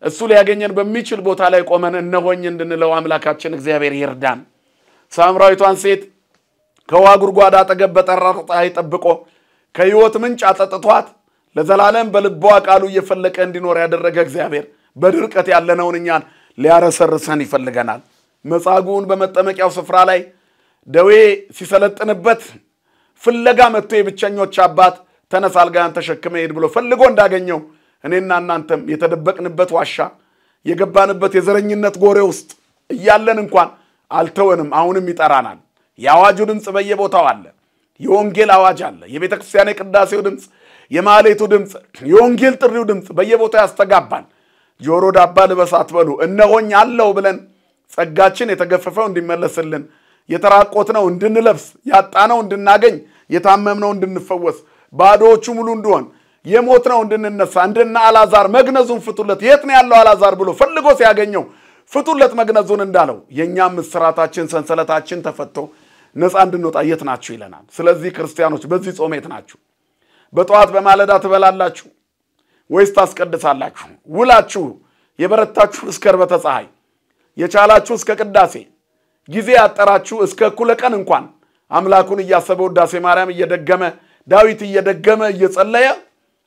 እሱ ሊያገኘን በሚችል ቦታ ላይ ቆመን እነሆኝ እንድንለው አምላካችን እግዚአብሔር ይርዳን። ሳምራዊቷን ሴት ከውሃ ጉድጓድ አጠገብ በጠራ ፀሐይ ጠብቆ ከሕይወት ምንጭ አጠጥቷት ለዘላለም በልቧ ቃሉ እየፈለቀ እንዲኖር ያደረገ እግዚአብሔር በድርቀት ያለነውን እኛን ሊያረሰርሰን ይፈልገናል። መጻጉዕን በመጠመቂያው ስፍራ ላይ ደዌ ሲሰለጥንበት ፍለጋ መጥቶ የብቸኞች አባት ተነስ አልጋህን ተሸክመ ሄድ ብሎ ፈልጎ እንዳገኘው እኔና እናንተም የተደበቅንበት ዋሻ የገባንበት የዘረኝነት ጎሬ ውስጥ እያለን እንኳን አልተወንም። አሁንም ይጠራናል። የአዋጁ ድምጽ በየቦታው አለ። የወንጌል አዋጅ አለ። የቤተ ክርስቲያን የቅዳሴው ድምፅ፣ የማህሌቱ ድምፅ፣ የወንጌል ጥሪው ድምፅ በየቦታው ያስተጋባል። ጆሮ ዳባ ልበስ አትበሉ እነሆኝ አለው ብለን ጸጋችን የተገፈፈው እንዲመለስልን፣ የተራቆትነው እንድንለብስ፣ ያጣነው እንድናገኝ፣ የታመምነው እንድንፈወስ፣ ባዶዎቹ ሙሉ እንድሆን፣ የሞትነው እንድንነሳ፣ እንደና አልዓዛር መግነዙን ፍቱለት የት ነው ያለው አልዓዛር ብሎ ፈልጎ ሲያገኘው ፍቱለት መግነዙን እንዳለው የኛም እስራታችን ሰንሰለታችን ተፈቶ ነፃ እንድንወጣ የት ናችሁ ይለናል። ስለዚህ ክርስቲያኖች በዚህ ጾም የት ናችሁ? በጠዋት በማለዳ ትበላላችሁ ወይስ ታስቀድሳላችሁ? ውላችሁ የበረታችሁ እስከ ዕርበተ ፀሐይ፣ የቻላችሁ እስከ ቅዳሴ፣ ጊዜ ያጠራችሁ እስከ እኩለ ቀን እንኳን አምላኩን እያሰበ ውዳሴ ማርያም እየደገመ ዳዊት እየደገመ እየጸለየ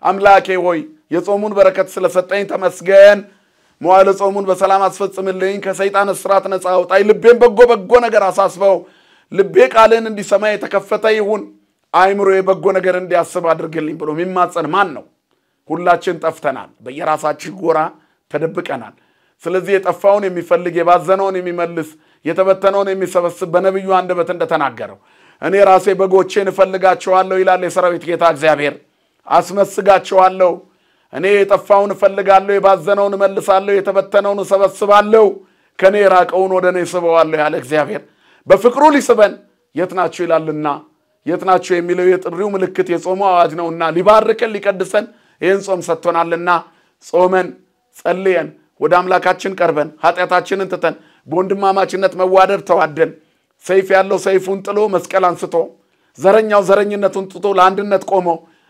አምላኬ ሆይ የጾሙን በረከት ስለሰጠኝ ተመስገን፣ መዋዕለ ጾሙን በሰላም አስፈጽምልኝ፣ ከሰይጣን እስራት ነፃ አውጣኝ፣ ልቤን በጎ ነገር አሳስበው፣ ልቤ ቃልን እንዲሰማ የተከፈተ ይሁን፣ አይምሮዬ በጎ ነገር እንዲያስብ አድርግልኝ ብሎ የሚማጸን ማን ነው? ሁላችን ጠፍተናል፣ በየራሳችን ጎራ ተደብቀናል። ስለዚህ የጠፋውን የሚፈልግ የባዘነውን የሚመልስ የተበተነውን የሚሰበስብ በነብዩ አንደበት እንደተናገረው እኔ ራሴ በጎቼን እፈልጋቸዋለሁ ይላል የሰራዊት ጌታ እግዚአብሔር። አስመስጋቸዋለሁ። እኔ የጠፋውን እፈልጋለሁ፣ የባዘነውን እመልሳለሁ፣ የተበተነውን እሰበስባለሁ፣ ከኔ የራቀውን ወደ እኔ ስበዋለሁ ያለ እግዚአብሔር በፍቅሩ ሊስበን የት ናችሁ ይላልና የት ናችሁ የሚለው የጥሪው ምልክት የጾሙ አዋጅ ነውና ሊባርከን ሊቀድሰን ይህን ጾም ሰጥቶናልና ጾመን ጸልየን ወደ አምላካችን ቀርበን ኃጢአታችንን ትተን በወንድማማችነት መዋደድ ተዋደን ሰይፍ ያለው ሰይፉን ጥሎ መስቀል አንስቶ ዘረኛው ዘረኝነቱን ጥቶ ለአንድነት ቆሞ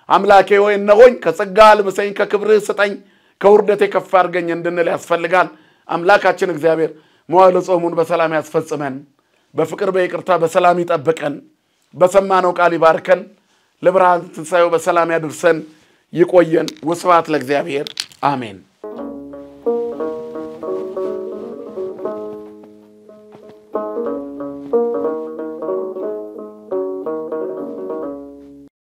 አምላኬ ሆይ እነሆኝ ከጸጋ አልብሰኝ ከክብርህ ስጠኝ ከውርደቴ ከፍ አድርገኝ እንድንል ያስፈልጋል። አምላካችን እግዚአብሔር መዋዕለ ጾሙን በሰላም ያስፈጽመን፣ በፍቅር በይቅርታ በሰላም ይጠብቀን፣ በሰማነው ቃል ይባርከን፣ ለብርሃነ ትንሣኤው በሰላም ያድርሰን፣ ይቆየን። ወስብሐት ለእግዚአብሔር አሜን።